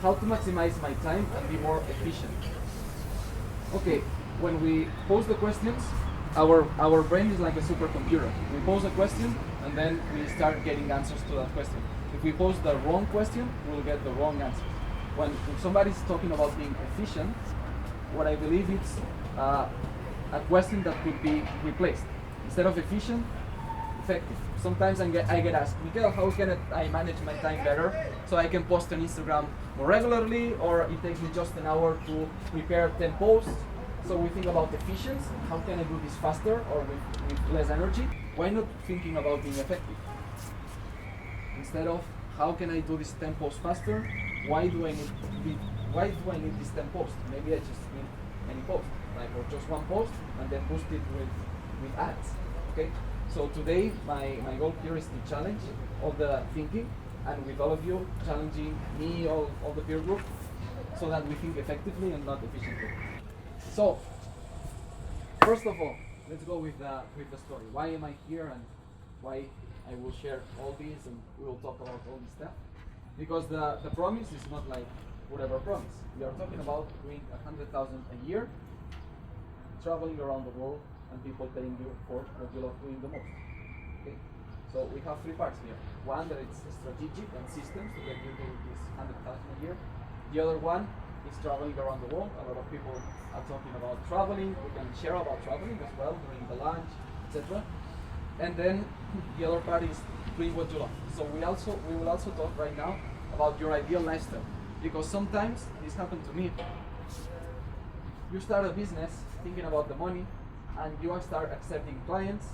how to maximize my time and be more efficient. Okay, when we pose the questions, our brain is like a supercomputer. We pose a question and then we start getting answers to that question. If we pose the wrong question, we'll get the wrong answer. When somebody's talking about being efficient, what I believe it's a question that could be replaced. Instead of efficient, effective. Sometimes I get asked, Miguel, how can I manage my time better so I can post on Instagram more regularly, or it takes me just an hour to prepare 10 posts. So we think about efficiency, how can I do this faster or with less energy? Why not thinking about being effective? Instead of how can I do this 10 posts faster, why do I need this 10 posts? Maybe I just need any post, like, or just one post and then boost it with ads. Okay? So today my goal here is to challenge all the thinking, and with all of you challenging me, all the peer group, so that we think effectively and not efficiently. So first of all, let's go with the story. Why am I here and why I will share all these and we will talk about all this stuff? Because the promise is not like whatever promise. We are talking about doing 100,000 a year, traveling around the world, and people paying you for what you love doing the most. Okay? So we have three parts here. One, that it's strategic and systems to get you to this 100,000 a year. The other one is traveling around the world. A lot of people are talking about traveling. We can share about traveling as well during the lunch, etc. And then the other part is doing what you love. So we will also talk right now about your ideal lifestyle, because sometimes this happened to me. You start a business thinking about the money, and you start accepting clients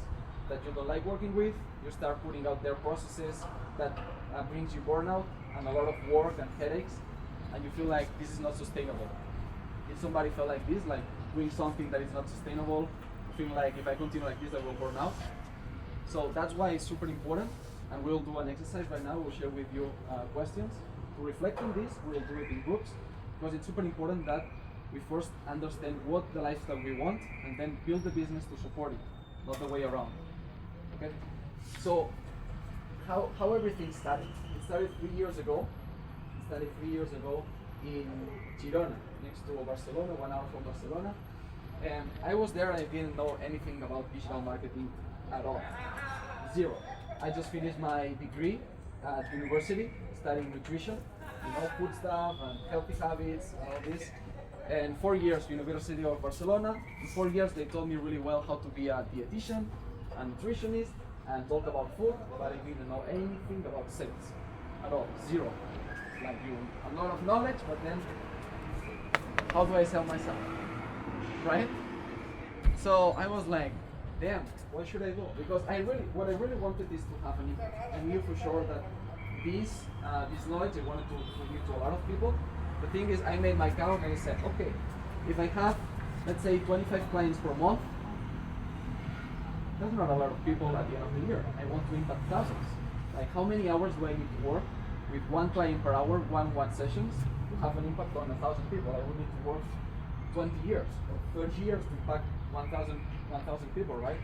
that you don't like working with. You start putting out their processes that brings you burnout and a lot of work and headaches, and you feel like this is not sustainable. If somebody felt like this, like doing something that is not sustainable, feeling like if I continue like this I will burn out. So that's why it's super important, and we'll do an exercise right now. We'll share with you questions to reflect on this. We'll do it in groups, because it's super important that we first understand what the lifestyle we want and then build the business to support it, not the way around. Okay? So how everything started? It started 3 years ago. It started 3 years ago in Girona, next to Barcelona, 1 hour from Barcelona. And I was there and I didn't know anything about digital marketing at all. Zero. I just finished my degree at university, studying nutrition, food stuff and healthy habits and all this. And 4 years, University of Barcelona. In 4 years, they taught me really well how to be a dietitian, a nutritionist, and talk about food, but I didn't know anything about sales at all. Zero. Like you, a lot of knowledge, but then how do I sell myself? Right? So I was like, damn, what should I do? Because what I really wanted is to have an impact. I knew for sure that this knowledge I wanted to give to a lot of people. The thing is, I made my count and I said, okay, if I have, let's say, 25 clients per month, that's not a lot of people at the end of the year. I want to impact thousands. Like, how many hours do I need to work with one client per hour, one sessions, to have an impact on 1,000 people? I would need to work 20 years or 30 years to impact 1,000 people, right?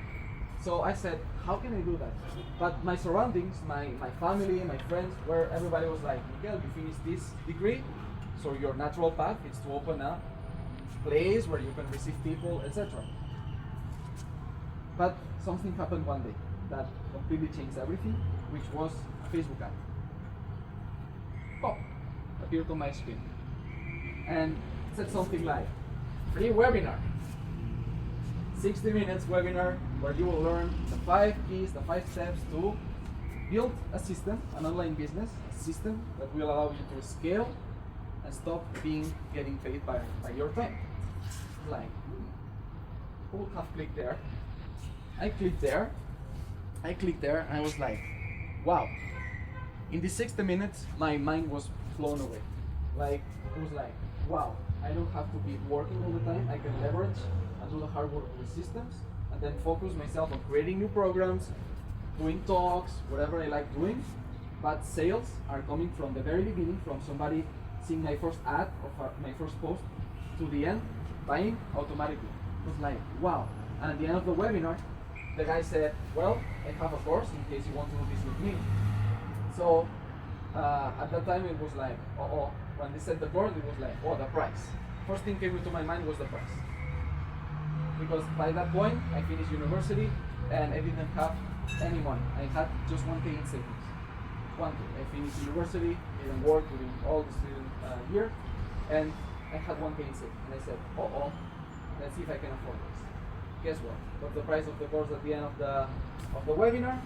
So I said, how can I do that? But my surroundings, my family, my friends, where everybody was like, Miguel, you finished this degree, so your natural path is to open a place where you can receive people, etc. But something happened one day that completely changed everything, which was a Facebook ad. Pop, appeared on my screen. And it said something like, free webinar. 60 minutes webinar where you will learn the 5 keys, the 5 steps to build a system, an online business, a system that will allow you to scale and stop getting paid by your time. Like, who would have clicked there? I clicked there, and I was like, wow. In these 60 minutes, my mind was blown away. Like, it was like, wow, I don't have to be working all the time. I can leverage and do the hard work with systems, and then focus myself on creating new programs, doing talks, whatever I like doing. But sales are coming from the very beginning, from somebody seeing my first ad or my first post to the end, buying automatically. It was like, wow. And at the end of the webinar, the guy said, well, I have a course in case you want to do this with me. So at that time it was like, when they set the board, it was like, oh, the price. First thing came into my mind was the price. Because by that point, I finished university and I didn't have any money. I had just 1K in savings. 1K. I finished university, didn't work during all the student year, and I had 1K in savings. And I said, oh, let's see if I can afford this. Guess what? What's the price of the course at the end of the webinar?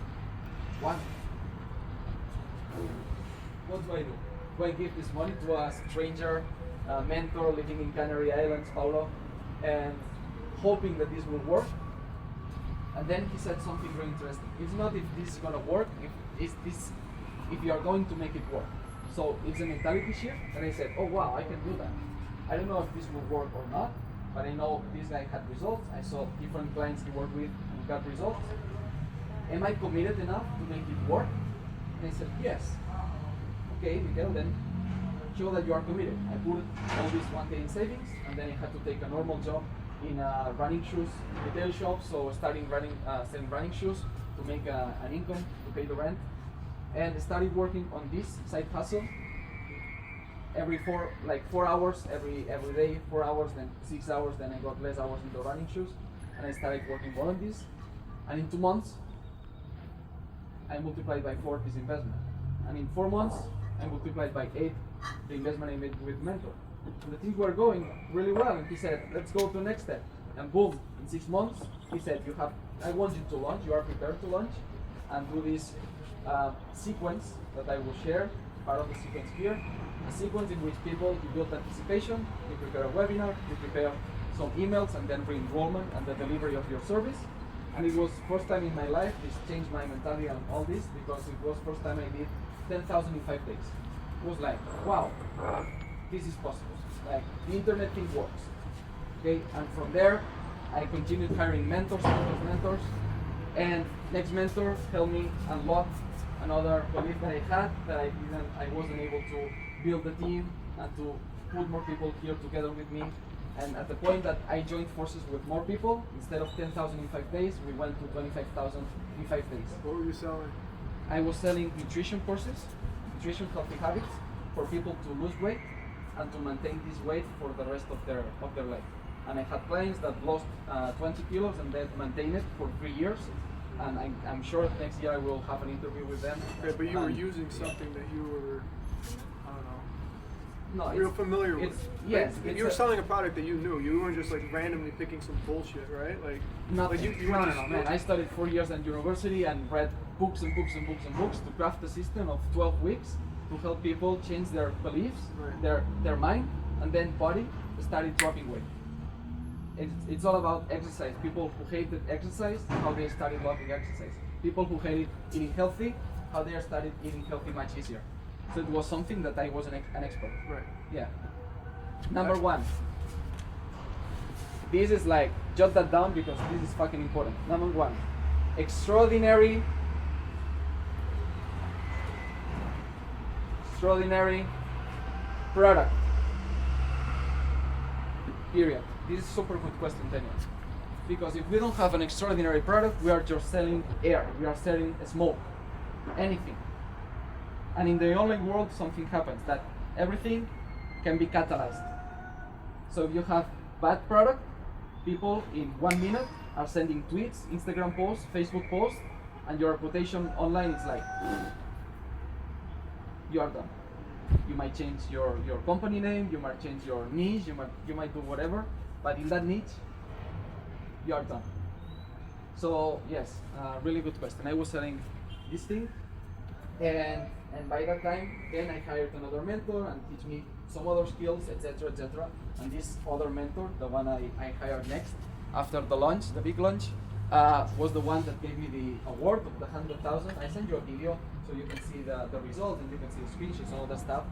1. What do? Do I give this money to a stranger, a mentor living in Canary Islands, Paulo, and hoping that this will work? And then he said something very interesting. It's not if this is gonna work, if you are going to make it work. So it's a mentality shift, and I said, oh wow, I can do that. I don't know if this will work or not, but I know this guy had results. I saw different clients he worked with who got results. Am I committed enough to make it work? And I said, yes. Okay, Miguel, then show that you are committed. I put all this 1K in savings, and then I had to take a normal job in a running shoes retail shop, so starting selling running shoes to make an income to pay the rent, and started working on this side hustle every 4 hours every day, 4 hours, then 6 hours, then I got less hours in the running shoes, and I started working more on this, and in 2 months I multiplied by 4 this investment, and in 4 months I multiplied by 8 the investment I made with Mentor. And the things were going really well, and he said, let's go to the next step. And boom, in 6 months, he said, I want you to launch, you are prepared to launch, and do this sequence that I will share, part of the sequence here, a sequence in which you build anticipation, you prepare a webinar, you prepare some emails, and then re-enrollment and the delivery of your service. And it was first time in my life, this changed my mentality on all this, because it was first time I did 10,000 in 5 days. It was like, wow, this is possible. Like, the internet thing works. Okay, and from there, I continued hiring mentors, and next mentor helped me unlock another belief that I had, that I wasn't able to build the team and to put more people here together with me. And at the point that I joined forces with more people, instead of 10,000 in 5 days, we went to 25,000 in 5 days. What were you selling? I was selling nutrition courses, nutrition healthy habits for people to lose weight and to maintain this weight for the rest of their life. And I had clients that lost 20 kilos and then maintained it for 3 years. And I'm sure next year I will have an interview with them. Okay, but you were using something that you were, I don't know, real familiar with. Yes. Like, you were selling a product that you knew. You weren't just like randomly picking some bullshit, right? Like, no, man. I studied 4 years at university and read books and books and books and books to craft a system of 12 weeks to help people change their beliefs, right, their mind, and then body started dropping weight. It's all about exercise. People who hated exercise, how they started loving exercise. People who hated eating healthy, how they started eating healthy much easier. So it was something that I was an expert. Right. Yeah. Number 1. This is like, jot that down because this is fucking important. Number 1. Extraordinary product. Period. This is a super good question, Daniel. Because if we don't have an extraordinary product, we are just selling air. We are selling smoke. Anything. And in the online world, something happens that everything can be catalyzed. So if you have bad product, people in 1 minute are sending tweets, Instagram posts, Facebook posts, and your reputation online is like, you are done. You might change your company name, you might change your niche, you might do whatever, but in that niche, you are done. So yes, really good question. I was selling this thing, and by that time, then I hired another mentor and teach me some other skills, etc., etc. And this other mentor, the one I hired next after the launch, the big launch, was the one that gave me the award of the 100,000. I sent you a video so you can see the result and you can see the screenshots and all that stuff.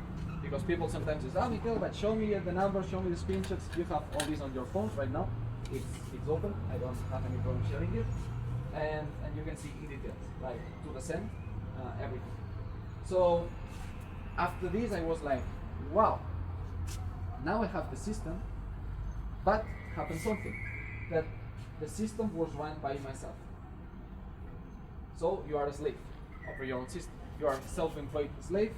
Because people sometimes say, Miguel, but show me the numbers, show me the screenshots. You have all these on your phones right now. It's open. I don't have any problem sharing it. And you can see in details, like to the cent, everything. So after this, I was like, wow, now I have the system, but happened something, that the system was run by myself. So you are a slave of your own system. You are a self-employed slave,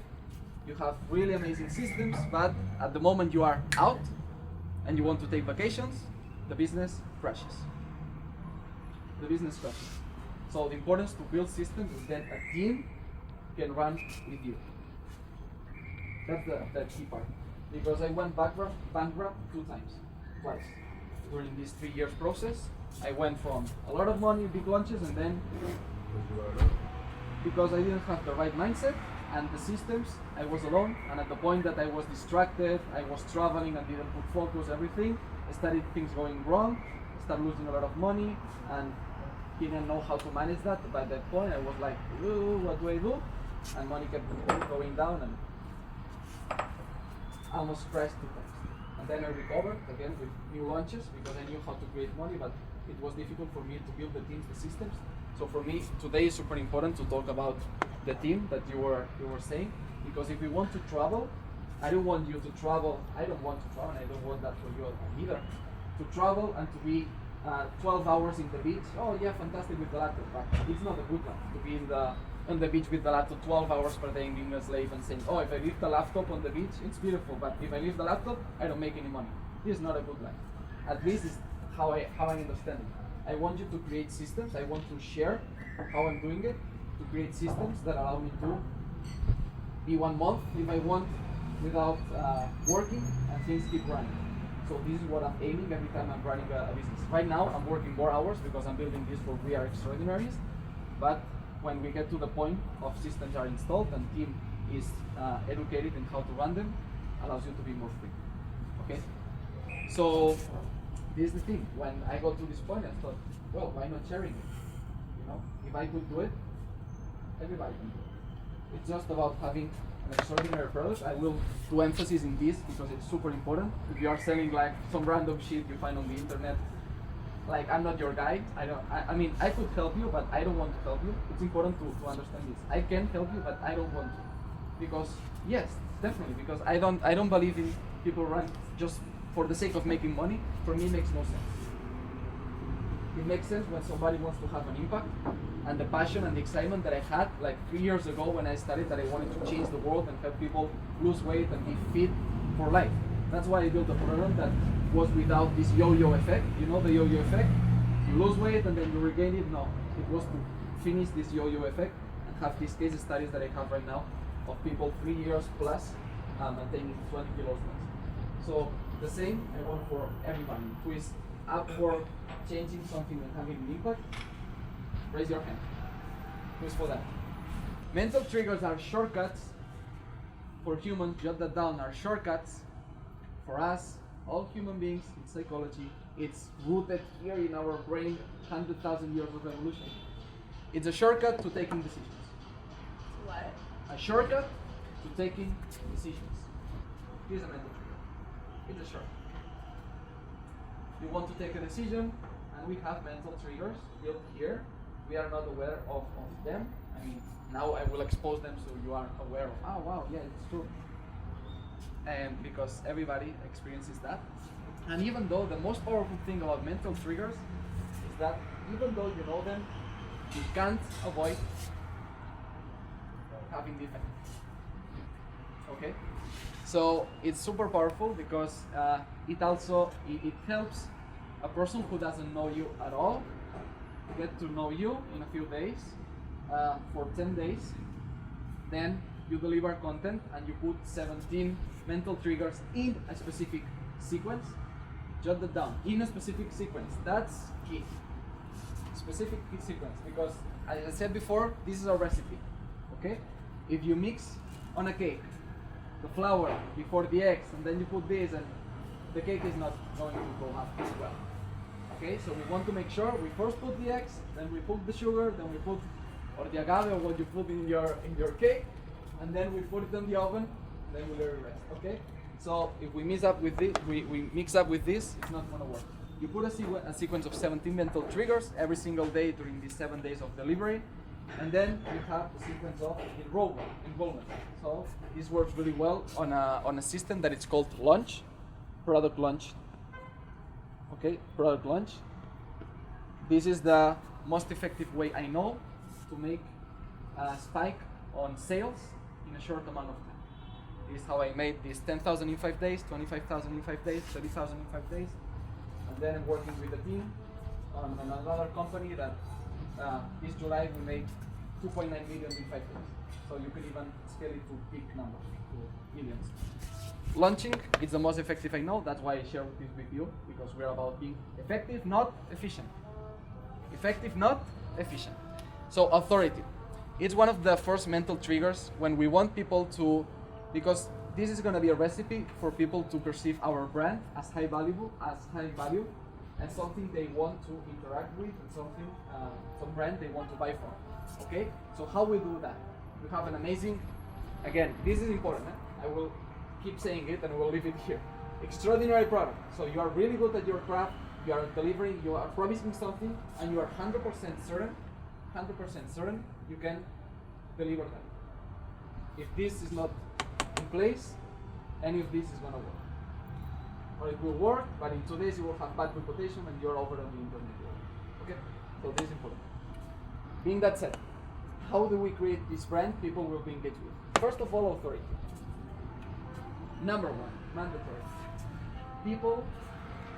You have really amazing systems, but at the moment you are out and you want to take vacations, the business crashes. The business crashes. So the importance to build systems is that a team can run with you. That's the key part. Because I went bankrupt 2 times, twice. During this 3 years process, I went from a lot of money, big launches, and then because I didn't have the right mindset and the systems, I was alone, and at the point that I was distracted, I was traveling and didn't put focus, everything, I started things going wrong, started losing a lot of money, and didn't know how to manage that. By that point, I was like, ooh, what do I do? And money kept going down, and I almost crashed 2 times. And then I recovered again with new launches because I knew how to create money, but it was difficult for me to build the teams, the systems. So for me, today is super important to talk about the team that you were saying, because if we want to travel, I don't want you to travel. I don't want to travel, and I don't want that for you either. To travel and to be 12 hours in the beach. Oh yeah, fantastic with the laptop, but it's not a good life to be on the beach with the laptop 12 hours per day and being a slave and saying, oh, if I leave the laptop on the beach, it's beautiful, but if I leave the laptop, I don't make any money. This is not a good life. At least is how I understand it. I want you to create systems. I want to share how I'm doing it, to create systems that allow me to be 1 month if I want without working, and things keep running. So this is what I'm aiming every time I'm running a business. Right now, I'm working more hours because I'm building this for We Are Extraordinaries, but when we get to the point of systems are installed and team is educated in how to run them, allows you to be more free. Okay? So this is the thing. When I got to this point, I thought, well, why not sharing it? You know, if I could do it, everybody can do it. It's just about having an extraordinary product. I will do emphasis in this because it's super important. If you are selling like some random shit you find on the internet, like I'm not your guy. I mean, I could help you, but I don't want to help you. It's important to understand this. I can help you, but I don't want to, because yes, definitely, because I don't believe in people run just for the sake of making money. For me, it makes no sense. It makes sense when somebody wants to have an impact, and the passion and the excitement that I had like 3 years ago when I started, that I wanted to change the world and help people lose weight and be fit for life. That's why I built a program that was without this yo-yo effect. You know the yo-yo effect? You lose weight and then you regain it. No, it was to finish this yo-yo effect and have these case studies that I have right now of people 3 years plus maintaining 20 kilos less. So the same I want for everybody who is up for changing something and having an impact. Raise your hand. Who's for that? Mental triggers are shortcuts for humans. Jot that down. Are shortcuts for us, all human beings in psychology. It's rooted here in our brain, 100,000 years of evolution. It's a shortcut to taking decisions. What? A shortcut to taking decisions. Here's a mental trigger. It's a shortcut. You want to take a decision, and we have mental triggers built here. We are not aware of them. I mean, now I will expose them so you are aware of, oh wow, yeah, it's true. And because everybody experiences that. And even though the most powerful thing about mental triggers is that even though you know them, you can't avoid having the effect. Okay? So it's super powerful because it also it helps a person who doesn't know you at all get to know you in a few days, for 10 days. Then you deliver content and you put 17 mental triggers in a specific sequence. Jot that down, in a specific sequence. That's key. Specific key sequence, because as I said before, this is a recipe. Okay? If you mix on a cake the flour before the eggs and then you put this, and the cake is not going to go up as well. Okay, so we want to make sure we first put the eggs, then we put the sugar, then we put or the agave or what you put in your cake, and then we put it in the oven, and then we let it rest. Okay? So if we mix up with this, we mix up with this, it's not gonna work. You put a sequence of 17 mental triggers every single day during these 7 days of delivery, and then you have a sequence of involvement. So this works really well on a system that it's called launch, product launch. Okay, product launch. This is the most effective way I know to make a spike on sales in a short amount of time. is how I made this 10,000 in 5 days, 25,000 in 5 days, 30,000 in 5 days. And then I'm working with a team on another company that this July we made 2.9 million in 5 days. So you can even scale it to big numbers, to millions. Launching is the most effective I know. That's why I share this with you, because we're about being effective, not efficient. Effective, not efficient. So authority. It's one of the first mental triggers when we want people to, because this is going to be a recipe for people to perceive our brand as high value, and something they want to interact with, and something, some brand they want to buy from. Okay? So how we do that? We have an amazing, again, this is important. I will keep saying it and we'll leave it here. Extraordinary product. So you are really good at your craft, you are delivering, you are promising something, and you are 100% certain you can deliver that. If this is not in place, any of this is gonna work. Or it will work, but in 2 days you will have bad reputation and you're over on the internet. Okay? So this is important. Being that said, how do we create this brand people will be engaged with? First of all, authority. Number one, mandatory. People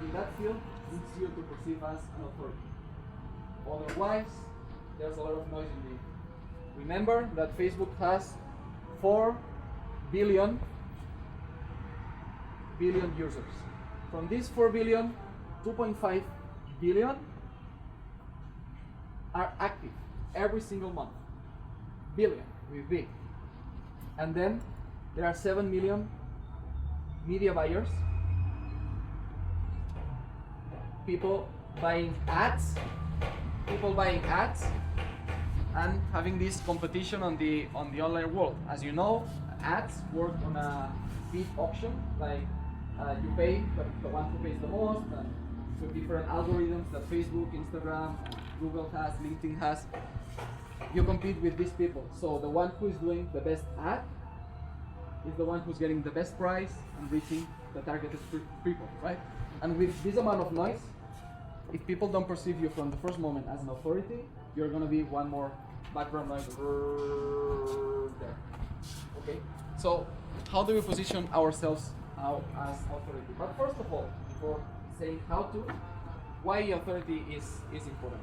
in that field need you to perceive as an authority. Otherwise, there's a lot of noise in the. Remember that Facebook has 4 billion users. From these 4 billion, 2.5 billion are active every single month. Billion with B. And then there are 7 million media buyers, people buying ads, and having this competition on the online world. As you know, ads work on a bid auction, like you pay the one who pays the most, and with different algorithms that Facebook, Instagram, Google has, LinkedIn has. You compete with these people. So the one who is doing the best ad is the one who's getting the best price and reaching the targeted people, right? And with this amount of noise, if people don't perceive you from the first moment as an authority, you're gonna be one more background noise there. Okay? So how do we position ourselves as authority? But first of all, before saying how to, why authority is important.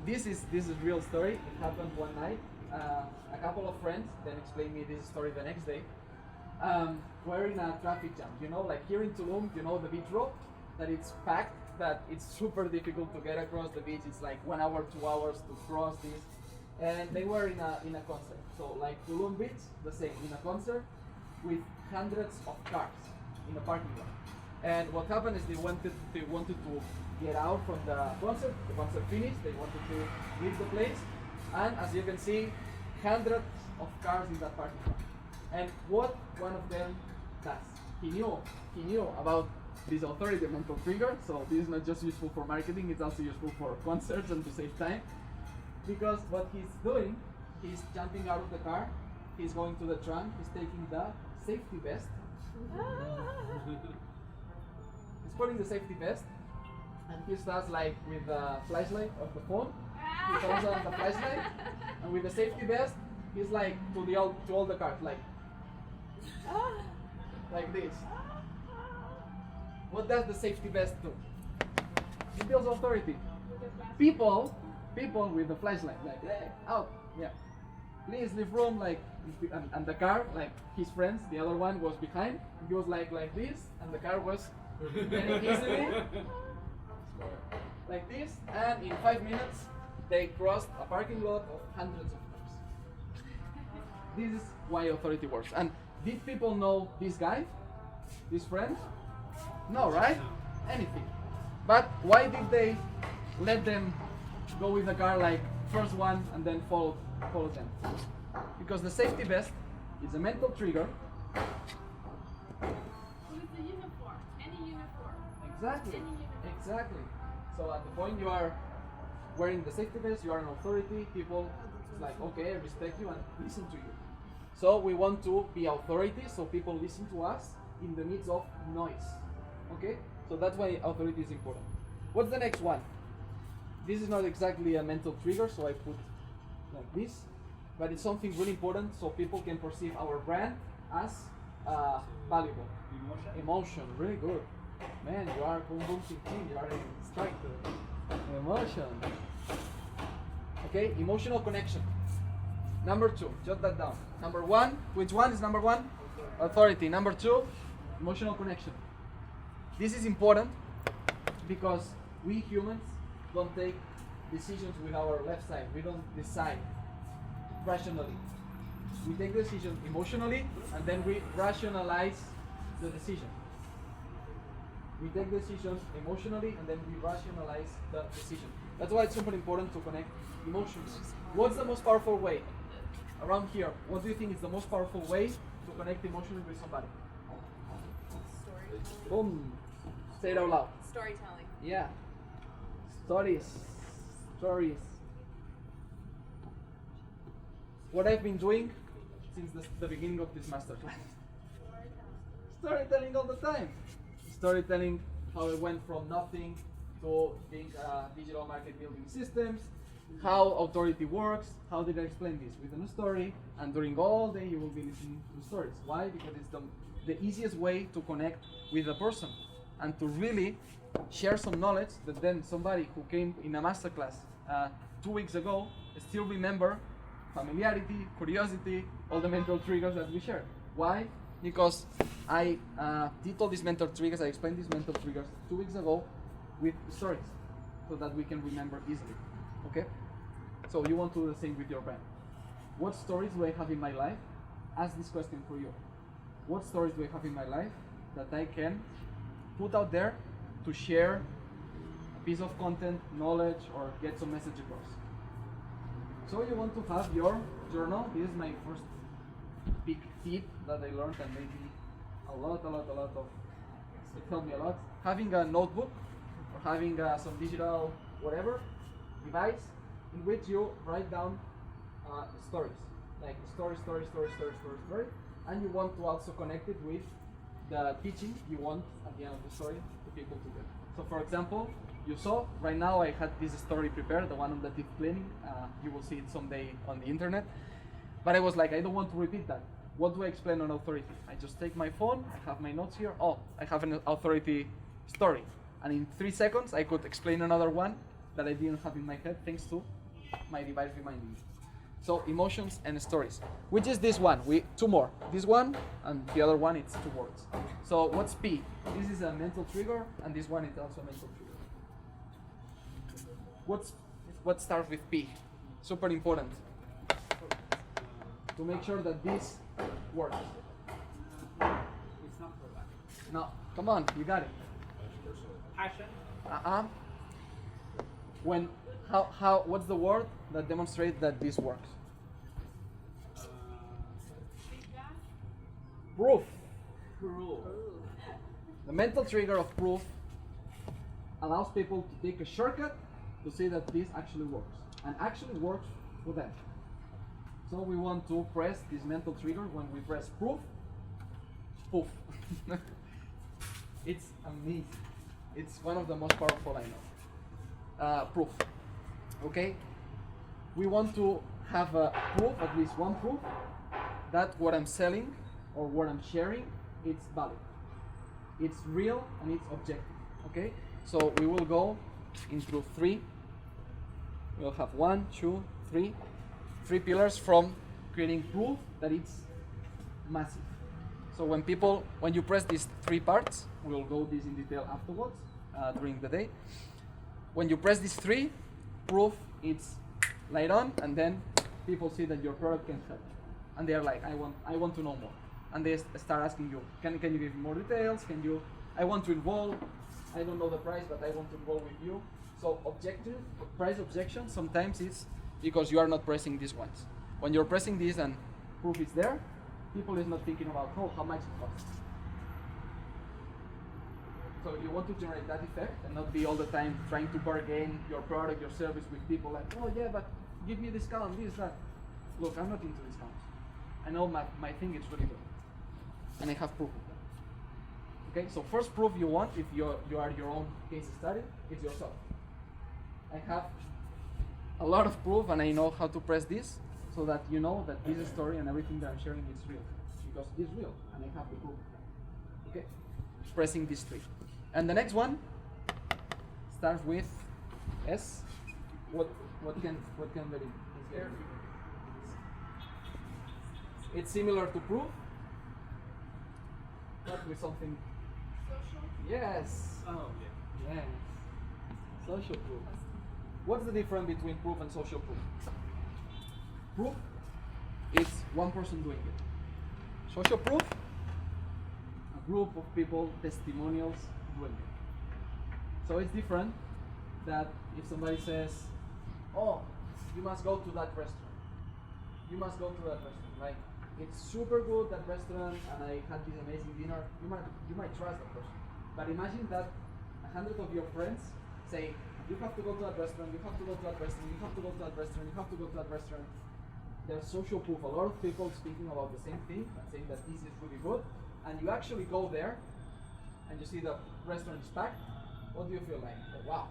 This is real story. It happened one night. A couple of friends then explained me this story the next day. We're in a traffic jam, you know, like here in Tulum, you know, the beach road, that it's packed, that it's super difficult to get across the beach. It's like 1 hour, 2 hours to cross this. And they were in a concert. So like Tulum Beach, the same, in a concert with hundreds of cars in a parking lot. And what happened is they wanted to get out from the concert finished, they wanted to leave the place, and as you can see, hundreds of cars in that parking lot. And what one of them does, he knew about this authority mental trigger, so this is not just useful for marketing, it's also useful for concerts and to save time. Because what he's doing, he's jumping out of the car, he's going to the trunk, he's taking the safety vest. He's putting the safety vest, and he starts like with the flashlight of the phone. He turns on the flashlight, and with the safety vest, he's like to all the cars, like this. What does the safety vest do? It builds authority. People with the flashlight, like, hey, out, yeah, please leave room, like, and the car, like his friends, the other one was behind. He was like this, and the car was very easily like this, and in 5 minutes they crossed a parking lot of hundreds of cars. This is why authority works. And did people know this guy, this friend? No, right? Anything. But why did they let them go with the car, like first one and then follow them? Because the safety vest is a mental trigger. With the uniform, any uniform. Exactly. Exactly. So at the point you are wearing the safety vest, you are an authority. People, it's like, okay, I respect you and listen to you. So we want to be authority, so people listen to us in the midst of noise. Okay? So that's why authority is important. What's the next one? This is not exactly a mental trigger, so I put like this, but it's something really important so people can perceive our brand as valuable? Emotion, really good. Man, you are boom boom ting ting, you are an instructor. Emotion. Okay, emotional connection. Number 2, jot that down. Number 1, which one is number 1? Authority. Number 2, emotional connection. This is important because we humans don't take decisions with our left side. We don't decide rationally. We take the decision emotionally and then we rationalize the decision. We take decisions emotionally and then we rationalize the decision. That's why it's super important to connect emotions. What's the most powerful way? Around here, what do you think is the most powerful way to connect emotionally with somebody? Storytelling. Boom. Say it out loud. Storytelling. Yeah. Stories. What I've been doing since the beginning of this masterclass. Storytelling all the time. Storytelling how it went from nothing to being digital market building systems, how authority works, how did I explain this within a story, and during all day you will be listening to stories. Why? Because it's the easiest way to connect with a person and to really share some knowledge that then somebody who came in a masterclass 2 weeks ago still remember familiarity, curiosity, all the mental triggers that we shared. Why? Because I did all these mental triggers, I explained these mental triggers 2 weeks ago with stories so that we can remember easily. Okay? So you want to do the same with your brand. What stories do I have in my life? Ask this question for you. What stories do I have in my life that I can put out there to share a piece of content, knowledge, or get some message across? So you want to have your journal. This is my first big tip that I learned and made me a lot of, it helped me a lot. Having a notebook or having some digital whatever device in which you write down stories, like story, and you want to also connect it with the teaching you want at the end of the story to people to get. So for example, you saw right now I had this story prepared, the one on the teeth cleaning. You will see it someday on the internet. But I was like, I don't want to repeat that. What do I explain on authority? I just take my phone, I have my notes here. Oh, I have an authority story. And in 3 seconds, I could explain another one that I didn't have in my head thanks to my device reminding me. So emotions and stories. Which is this one? Two more. This one and the other one, it's 2 words. So what's P? This is a mental trigger and this one is also a mental trigger. What starts with P? Super important. To make sure that this works. It's not product. No, come on, you got it. Passion. What's the word that demonstrates that this works? Feedback. Proof. Proof. The mental trigger of proof allows people to take a shortcut to say that this actually works and actually works for them. So we want to press this mental trigger. When we press proof, poof. It's amazing. It's one of the most powerful I know. Proof. Okay? We want to have a proof, at least one proof, that what I'm selling or what I'm sharing, it's valid. It's real and it's objective. Okay? So we will go into 3. We'll have 1, 2, 3. 3 pillars from creating proof that it's massive. So when you press these 3 parts, we'll go this in detail afterwards during the day. When you press these 3, proof it's light on, and then people see that your product can help, and they're like, I want to know more, and they start asking you, can you give me more details? I want to involve. I don't know the price, but I want to involve with you. So price objection sometimes is because you are not pressing these ones. When you're pressing this and proof is there, people is not thinking about how much it costs. So you want to generate that effect and not be all the time trying to bargain your product, your service with people like, oh yeah, but give me a discount, this, that. Look, I'm not into discounts. I know my thing is really good. And I have proof of that. Okay, so first proof you want, if you are your own case study, is yourself. I have a lot of proof and I know how to press this so that you know that this story and everything that I'm sharing is real. because it's real and I have the proof. Okay, pressing these three, and the next one starts with S. What can that be? It's similar to proof, but with something. Social. Yes. Oh, yeah. Yes. Social proof. What's the difference between proof and social proof? Proof is one person doing it. Social proof, a group of people, testimonials doing it. So it's different that if somebody says, oh, you must go to that restaurant. You must go to that restaurant. Like, it's super good, that restaurant, and I had this amazing dinner. You might trust that person. But imagine that 100 of your friends say, you have to go to that restaurant, you have to go to that restaurant, you have to go to that restaurant, you have to go to that restaurant. There's social proof. A lot of people speaking about the same thing and saying that this is really good. And you actually go there and you see the restaurant is packed. What do you feel like? Oh, wow,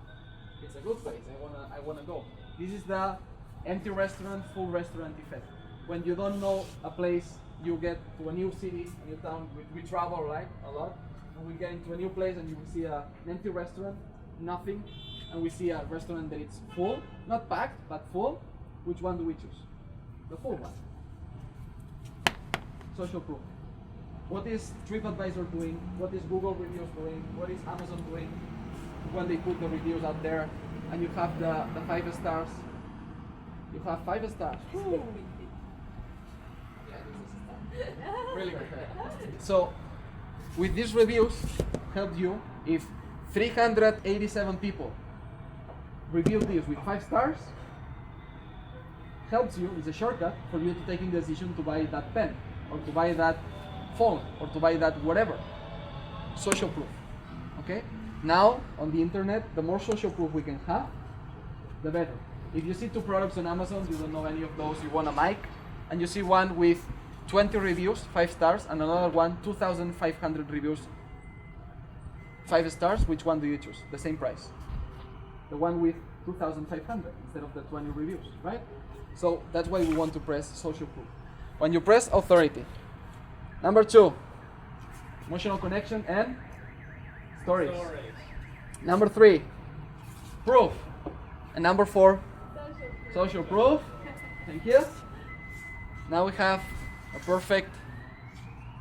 it's a good place. I wanna go. This is the empty restaurant, full restaurant effect. When you don't know a place, you get to a new city, a new town. We travel, right, a lot, and we get into a new place and you will see an empty restaurant, nothing, and we see a restaurant that it's full, not packed, but full. Which one do we choose? The full one. Social proof. What is TripAdvisor doing? What is Google reviews doing? What is Amazon doing when they put the reviews out there and you have the 5 stars? You have 5 stars. Woo. Really good. So with these reviews help you if 387 people review this with 5 stars, helps you, it's a shortcut for you to taking the decision to buy that pen or to buy that phone or to buy that whatever. Social proof. Okay? Now on the internet, the more social proof we can have, the better. If you see 2 products on Amazon, you don't know any of those, you want a mic, and you see one with 20 reviews, 5 stars, and another one, 2,500 reviews, 5 stars, which one do you choose? The same price. The one with 2,500 instead of the 20 reviews, right? So that's why we want to press social proof. When you press authority. Number 2, emotional connection and stories. Number 3, proof. And number 4, social proof. Thank you. Now we have a perfect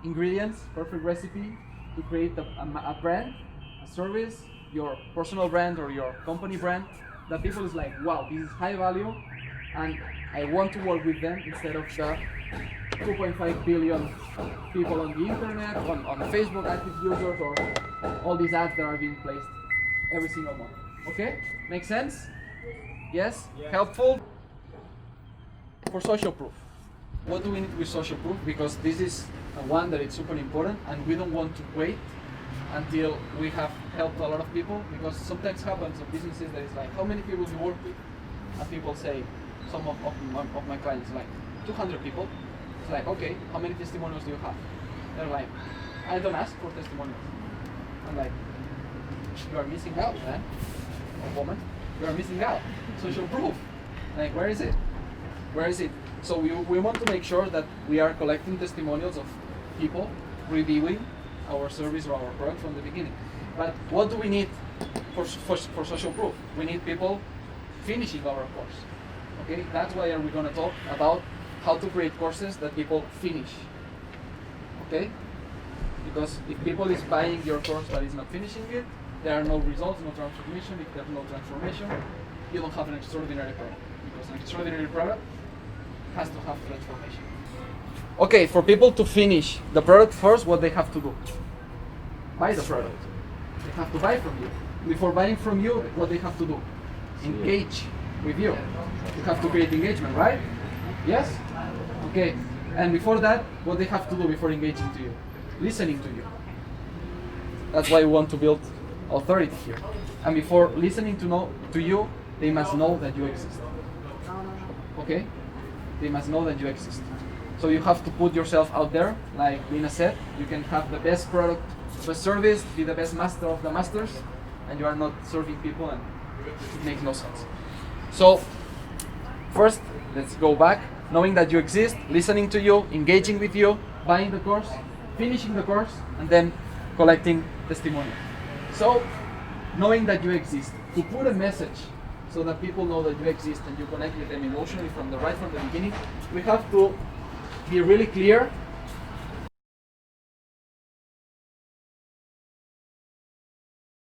ingredients, perfect recipe to create a brand, a service, your personal brand or your company brand that people is like, wow, this is high value and I want to work with them instead of the 2.5 billion people on the internet, on Facebook active users or all these ads that are being placed every single month. Okay? Make sense? Yes? Yeah. Helpful? For social proof. What do we need with social proof? Because this is one that is super important and we don't want to wait until we have helped a lot of people, because sometimes happens in businesses that is like, how many people do you work with? And people say, some of my clients like 200 people. It's like, okay, how many testimonials do you have? They're like, I don't ask for testimonials. I'm like, you are missing out, man, or woman. You are missing out. Social proof. Like, where is it? Where is it? So we want to make sure that we are collecting testimonials of people reviewing our service or our product from the beginning. But what do we need for social proof? We need people finishing our course. Okay, that's why we're going to talk about how to create courses that people finish. Okay, because if people is buying your course but is not finishing it, there are no results, no transformation. If there's no transformation, you don't have an extraordinary product, because an extraordinary product has to have transformation. Okay, for people to finish the product first, what they have to do? Buy the product. They have to buy from you. Before buying from you, what they have to do? Engage with you. You have to create engagement, right? Yes? Okay. And before that, what they have to do before engaging to you? Listening to you. That's why we want to build authority here. And before listening to you, they must know that you exist. Okay? They must know that you exist. So you have to put yourself out there, like Lina said. You can have the best product, the best service, be the best master of the masters, and you are not serving people, and it makes no sense. So first, let's go back. Knowing that you exist, listening to you, engaging with you, buying the course, finishing the course, and then collecting testimonial. So, knowing that you exist, to put a message so that people know that you exist and you connect with them emotionally from the beginning, we have to be really clear